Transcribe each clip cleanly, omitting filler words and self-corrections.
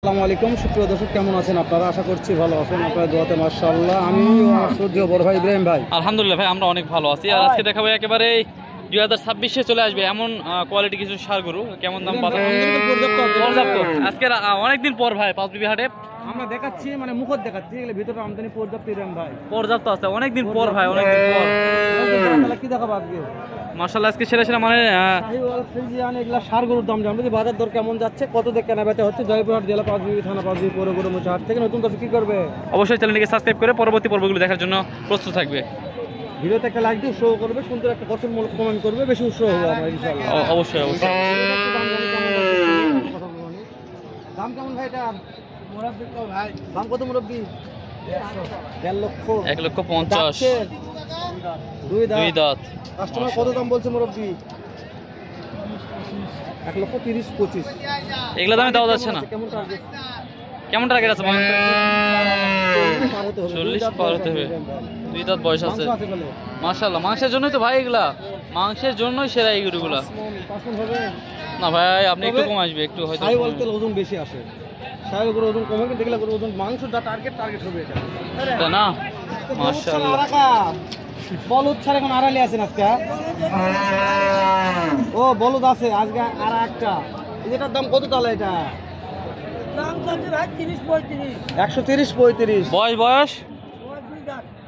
আসসালামু আলাইকুম সুপ্রিয় দর্শক, কেমন আছেন আপনারা? আশা করছি ভালো আছেন, আপনারা দোয়াতে মাশাআল্লাহ। আমি আমার শ্রদ্ধেয় বড় ভাই ইব্রাহিম ভাই, আলহামদুলিল্লাহ ভাই, আমরা অনেক ভালো আছি। আর আজকে দেখাবো একেবারে 2026-এ চলে আসবে এমন কোয়ালিটি কিছু সার গরু। কেমন দাম পাবেন? পর্যাপ্ত। আজকে অনেকদিন পর ভাই পাঁচবিবি হাটে আমরা দেখাচ্ছি, মানে মুখত দেখাচ্ছি, এগুলো ভিতরে আমদানি পর্যাপ্ত ইব্রাহিম ভাই, পর্যাপ্ত আছে। অনেকদিন পর ভাই, অনেকদিন পর। তাহলে কি দেখাবো আজকে? মাশাআল্লাহ আজকে সেরা সেরা মানে শাহিওয়াল ফ্রিজিয়ান এগুলা সার গরুর দাম জানবো যে বাজার দর কেমন যাচ্ছে, কত দিয়ে কেনা বেচা হচ্ছে। জয়পুরহাট জেলা পাঁচবিবি থানা পাঁচবিবি পৌর গরু হাট থেকে। নতুন দর্শক কি করবে? অবশ্যই চ্যানেলটিকে সাবস্ক্রাইব করে পরবর্তী পর্বগুলো দেখার জন্য প্রস্তুত থাকবে। ভিডিওতে একটা লাইক দিয়ে উৎসাহ করবে, সুন্দর একটা গঠনমূলক কমেন্ট করবে, বেশি উৎসাহ হবে আমরা ইনশাআল্লাহ। অবশ্যই অবশ্যই। দাম কেমন ভাই এটা? মুরব্বি কত ভাই? দাম কত মুরব্বি? 1.5 লক্ষ। 1,50,000। দুই দাঁত। কাস্টমার কত দাম বলছে মুরব্বি? 1,30,25,000। এগুলো দামে দেওয়া যাচ্ছে না। কেমন টার্গেট আছে? 40 পার হতে হবে। 2 দাঁত বয়স আছে। মাশাআল্লাহ, মাংসের জন্যই তো ভাই এগুলা, মাংসের জন্যই সেরা এই গরুগুলা। না ভাই, আপনি একটু কম আসবে, একটু হয়তো ওজন বেশি আসে। সাহেবের গরু ওজন কমে, কিন্তু দেখলে গরু ওজন মাংস যা টার্গেট হবে এটা। তাই না? মাশাআল্লাহ। বলদ ছাড়া এখন আড়ালে আছেন আজকে? ও বলদ আছে আজকে আর একটা। এটার দাম কত তাহলে? এটা দাম চলছে ভাই 30-35। 130-35। বয়স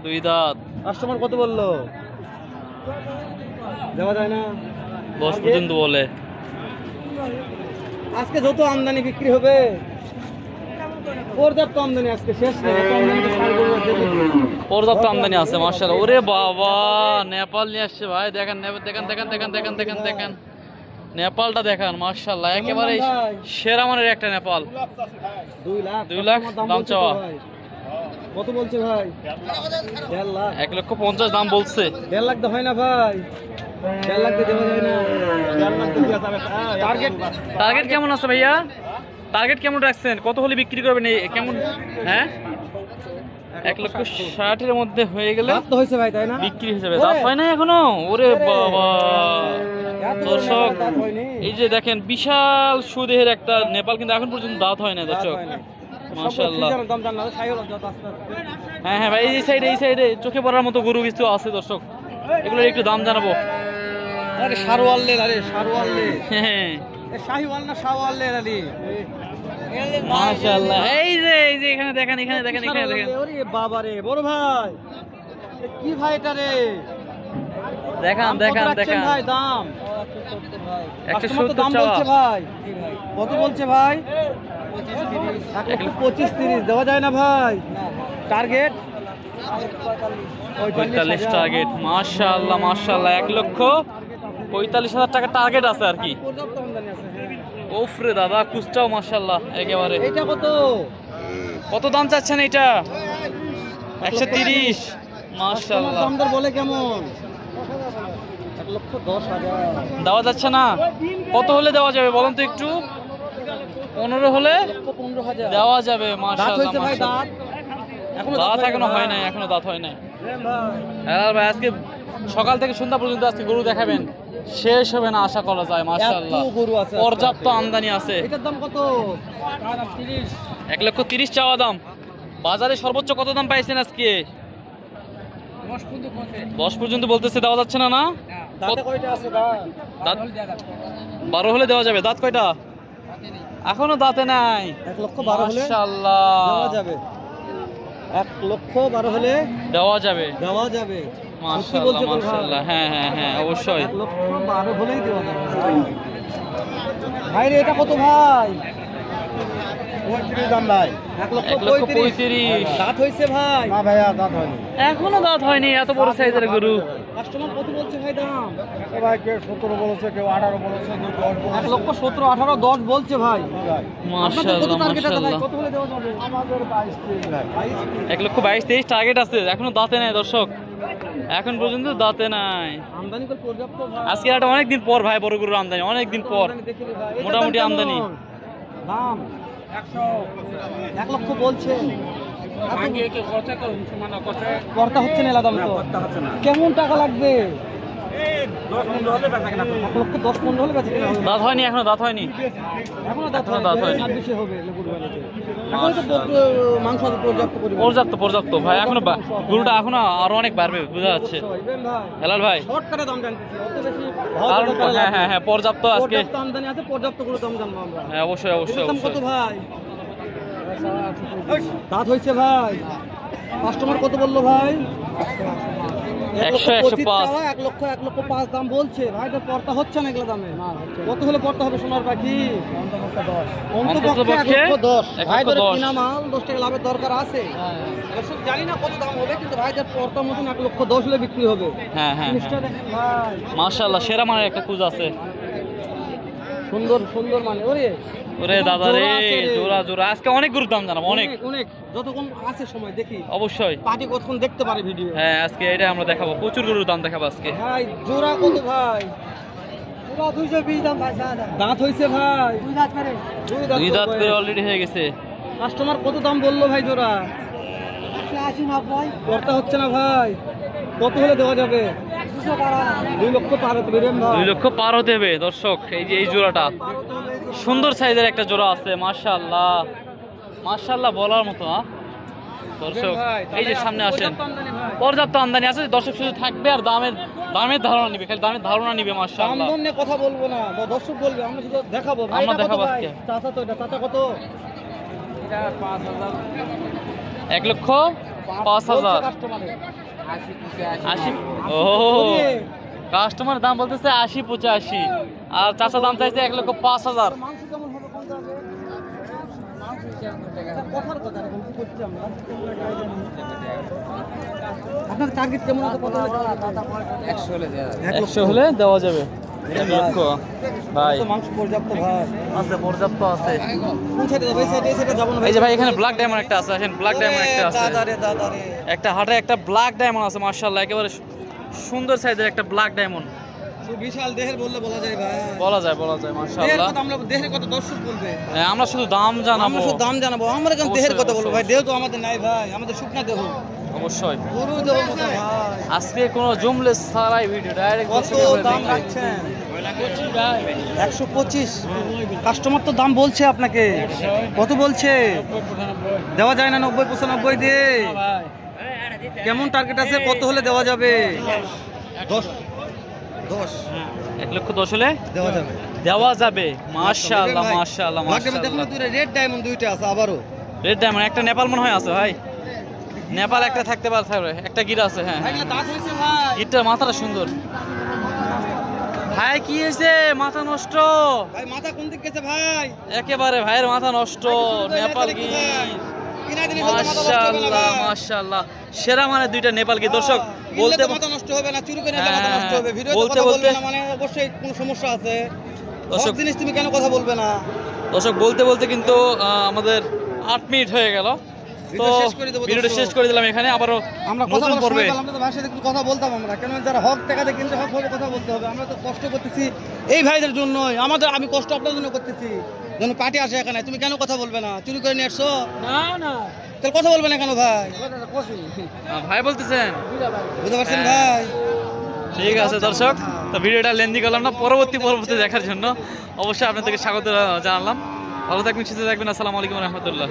2 দাঁত। কাস্টমার কত বললো? দেওয়া যায় না, 10 পর্যন্ত বলে। আজকে যত আমদানি বিক্রি হবে, পর্যাপ্ত আমদানি আজকে, শেষ নেই। পর্যাপ্ত আমদানি আছে মাশাআল্লাহ। ওরে বাবা, নেপাল নিয়ে আসছে ভাই। দেখেন দেখেন দেখেন দেখেন দেখেন দেখেন দেখেন নেপালটা দেখেন মাশাআল্লাহ, একেবারে সেরা মানের একটা নেপাল। 2 লাখ দাম চাওয়া। কত বলছে ভাই? 1.5 লাখ। 1,50,000 দাম বলছে। 1.5 লাখ তো হয় না ভাই, 1.5 লাখ দিয়ে দেওয়া যায় না। 1.5 লাখ দিয়ে যাবে। টার্গেট কেমন আছে ভাইয়া? টার্গেট কেমন রাখছেন? কত হলে বিক্রি করবেন? কেমন? হ্যাঁ, 1,60,000-এর মধ্যে হয়ে গেলে দাঁত তো হয়েছে ভাই, তাই না? বিক্রি হয়ে যাবে। দাঁত হয় না এখনো? ওরে বাবা দর্শক, এই যে দেখেন বিশাল সুদেহের একটা নেপাল, কিন্তু এখন পর্যন্ত দাঁত হয় না দর্শক। মাশাআল্লাহ। হ্যাঁ হ্যাঁ ভাই, এই সাইডে চোখে পড়ার মতো গরু কিছু আছে দর্শক, এগুলোর একটু দাম জানাবো। আরে শারওয়াল লে, হ্যাঁ শাহিওয়াল না শাওয়াল লে আরে। মাশাআল্লাহ। এই যে এখানে দেখেন, এখানে দেখেন। ওরে বাবা রে, বড় ভাই কি ভাই এটা রে? দেখেন ভাই দাম 170 দাম বলছে ভাই। কত বলছে ভাই? 25-30 দেওয়া যায় না ভাই? Target 45 target. মাশাআল্লাহ মাশাআল্লাহ, 1,45,000 টাকা টার্গেট আছে আর কি। ওফরে দাদা, কুচটাও মাশাআল্লাহ একেবারে। এটা কত দাম চাচ্ছেন এটা? 130। মাশাআল্লাহ। দামদার বলে কেমন? 1,10,000 দেওয়া যাচ্ছে না? কত হলে দেওয়া যাবে বলেন তো একটু? 15 হলে 15,000 দেওয়া যাবে। মাশাআল্লাহ দাঁত এখনো হয় নাই, দাঁত হয় নাই। হ্যাঁ ভাই, আজকে সকাল থেকে সন্ধ্যা পর্যন্ত আজকে গরু দেখাবেন, শেষ হবে না আশা করা যায়। মাশাআল্লাহ, পর্যাপ্ত আমদানি আছে। এটার দাম কত? 1,30,000 চাওয়া দাম। বাজারে সর্বোচ্চ কত দাম পাইছেন আজকে? 10 পর্যন্ত বলতেছে। দেওয়া যাচ্ছে না? না, দাঁতে কয়টা আছে? দাঁত 12 হলে দেওয়া যাবে। দাঁত কয়টা? এখনো দাঁতে নাই। 1,12,000 হলে মাশাআল্লাহ দেওয়া যাবে। 1,12,000 হলে দেওয়া যাবে। মাশাআল্লাহ মাশাআল্লাহ। হ্যাঁ অবশ্যই। 1,12,000 হলেই দেওয়া যাবে ভাই রে। এটা কত ভাই? 35 দাম ভাই। 1,35,000। দাঁত হইছে ভাই? না ভাইয়া, দাঁত হয়নি, এখনো দাঁত হয়নি। এত বড় সাইজের গরু। কাস্টমার কত বলছে ভাই দাম? ভাই কেউ 17 বলেছে, কেউ 18 বলেছে, কেউ 10 বলেছে। 1,17,000, 18, 10 বলছে ভাই। মাশাআল্লাহ মাশাআল্লাহ। কত হলে দেওয়া যাবে? আমাদের 22-23 ভাই। 1,22,000 টার্গেট আছে। এখনো দাঁতে নাই দর্শক, এখন পর্যন্ত দাঁতে নাই। আমদানি করে পর্যাপ্ত ভাই। আজকে একটা অনেকদিন পর ভাই বড় গরুর আমদানি, অনেকদিন পর মোটামুটি আমদানি। দাম 1 লক্ষ বলছে। কর্তা হচ্ছে না, দাম তো কেমন টাকা লাগবে? 10-15 হলে বেচা কিনা হবে। দাঁত হয়নি এখনো, দাঁত হয়নি। এখনো দাঁত এখনো দাঁত হয়নি। আর বেশি হবে লেবুর বেলাতে। এখন তো মাংস আছে পর্যাপ্ত পরিমাণ। পর্যাপ্ত ভাই, এখনো গরুটা এখনো আরো অনেক বাড়বে বোঝা যাচ্ছে। ইবেন ভাই, হেলাল ভাই, শর্টকাটে দাম জানতেছি, অত বেশি কারণ হ্যাঁ পর্যাপ্ত আজকে। পর্যাপ্ত আমদানি আছে, পর্যাপ্ত করে দাম জানবো আমরা। হ্যাঁ অবশ্যই এগুলোর দাম কত ভাই? দাঁত হয়েছে ভাই? কাস্টমার কত বললো ভাই? 100-105। 1,05,000 দাম বলছে ভাই। তো পর্তা হচ্ছে না এগুলো দামে? কত হলে পর্তা হবে সোনার পাখি? অন্ততপক্ষে 1,10,000 ভাই, ধরে 1,10,000 কিনা মাল 10 টাকা লাভের দরকার আছে। দর্শক জানি না কত দাম হবে, কিন্তু ভাই যার পর্তার মতন 1,10,000 হলে বিক্রি হবে। হ্যাঁ জিনিসটা দেখেন ভাই, মাশাআল্লাহ, সেরা মানের একটা কুজ আছে। সুন্দর সুন্দর মানে। ওরে দাদা রে, জোড়া আছে রে। জোড়া আজকে অনেক গরুর দাম জানাবো, অনেক। অনেক যতক্ষণ আছে সময় দেখি অবশ্যই। পার্টি কতক্ষণ দেখতে পারে ভিডিও। হ্যাঁ আজকে এটা আমরা দেখাবো, প্রচুর গরুর দাম দেখাবো আজকে। ভাই জোড়া কত ভাই? জোড়া 220 দাম ভাই। দাঁত হইছে ভাই? 2 দাঁত করে। 2 দাঁত করে অলরেডি হয়ে গেছে। কাস্টমার কত দাম বললো ভাই জোড়া? 80-90। পড়তা হচ্ছে না ভাই, কত হলে দেওয়া যাবে? 2 লক্ষ পার হতে পারবেন ভাই? 2 লক্ষ পার হতে হবে দর্শক। এই যে এই জোড়াটা সুন্দর সাইজের একটা জোড়া আছে, মাশাআল্লাহ মাশাআল্লাহ বলার মতো না দর্শক। এই যে সামনে আসেন, পর্যাপ্ত আমদানি আছে দর্শক, শুধু থাকবে আর দামের ধারণা নিবে, খালি দামের ধারণা নিবে। মাশাআল্লাহ, দাম নিয়ে কথা বলবো না, দর্শক বলবে, আমরা শুধু দেখাবো। আমরা দেখাবো আজকে। চাচা তো এটা, চাচা কত? এটা 5,000। 1,05,000। কাস্টমারে 80। ও কাস্টমার দাম বলতেছে 80-85, আর চাচা দাম চাইছে 1,05,000। মাংস কেমন হবে কোন দামে? কথার কথা এখন কি করছি আমরা? আপনার টার্গেট কেমন আছে? কত হলে 100 হলে দেওয়া যাবে। 100 হলে দেওয়া যাবে। 1 লক্ষ ভাই মাংস পর্যাপ্ত ভাই আছে, পর্যাপ্ত আছে। কোন সাইডে যাবে? এই সাইডে যাবো না এই যে ভাই এখানে ব্ল্যাক ডায়মন্ড একটা আছে, আসেন ব্ল্যাক ডায়মন্ড একটা আছে। দাদা রে একটা হাটে একটা ব্ল্যাক ডায়মন্ড আছে, মাশাআল্লাহ একেবারে সুন্দর সাইজের একটা ব্ল্যাক ডায়মন্ড। বিশাল দেহের বললে বলা যায় ভাই। বলা যায় দেহের মাশাআল্লাহ। কথা আমরা দেহের কথা দর্শক বলবে। হ্যাঁ, আমরা শুধু দাম জানাবো। আমরা শুধু দাম জানাবো, আমরা কেন দেহের কথা বলবো ভাই? দেহ তো আমাদের নাই ভাই, আমাদের শুকনা দেহ। অবশ্যই গরু দেহ কোথায় ভাই? আজকে কোনো জুমলেস ছাড়াই ভিডিও ডাইরেক্ট কত দাম রাখছেন? 125। কাস্টমার তো দাম বলছে আপনাকে, কত বলছে? দেওয়া যায় না? 90-95 দিয়ে। কেমন টার্গেট আছে? কত হলে দেওয়া যাবে? 10। 1,10,000 হলে দেওয়া যাবে। মাশাআল্লাহ মাশাআল্লাহ দেখুন মাশাআল্লাহ। দুটো রেড ডায়মন্ড দুইটা আছে আবারও। রেড ডায়মন্ড একটা নেপাল মনে হয় আছে ভাই, নেপাল একটা থাকতে পারে, একটা গিরা আছে। হ্যাঁ ভাই না দাঁত হইছে ভাই? গিরটার মাথাটা সুন্দর। ভাই কি হয়েছে? মাথা নষ্ট ভাই মাথা কোন দিক গেছে ভাই? একেবারে, ভাইয়ের মাথা নষ্ট। নেপাল গি মাশাআল্লাহ মাশাআল্লাহ, সেরা মানে দুইটা নেপাল গি। দর্শক বলতে মাথা নষ্ট হবে না, চুরি করে মাথা নষ্ট হবে। ভিডিওতে বলতে কথা বলতে বলবে না মানে অবশ্যই কোনো সমস্যা আছে। দর্শক সব জিনিস তুমি কেন কথা বলবে না? দর্শক বলতে বলতে কিন্তু আমাদের 8 মিনিট হয়ে গেল। তো ভিডিওটা শেষ করে দিলাম এখানে, আবারও আমরা কথা নতুন পর্বে। আমরা তো ভাষাতে একটু কথা বলতাম আমরা, কেন যারা হক টাকাতে কিনতে হক ভাবে কথা বলতে হবে। আমরা তো কষ্ট করতেছি এই ভাইদের জন্যই, আমি কষ্ট আপনার জন্য করতেছি। যেন পার্টি আসে এখানে, তুমি কেন কথা বলবে না? চুরি করে নিয়ে আসছো? না তাহলে কথা বলবে না কেন ভাই? ভাই বলতেছেন, বুঝতে পারছেন ভাই? ঠিক আছে দর্শক, তো ভিডিওটা লেন্দি করলাম না, পরবর্তী দেখার জন্য অবশ্যই আপনাদেরকে স্বাগত জানালাম। ভালো থাকবেন, সুস্থ থাকবেন। আসসালামু আলাইকুম রহমতুল্লাহ।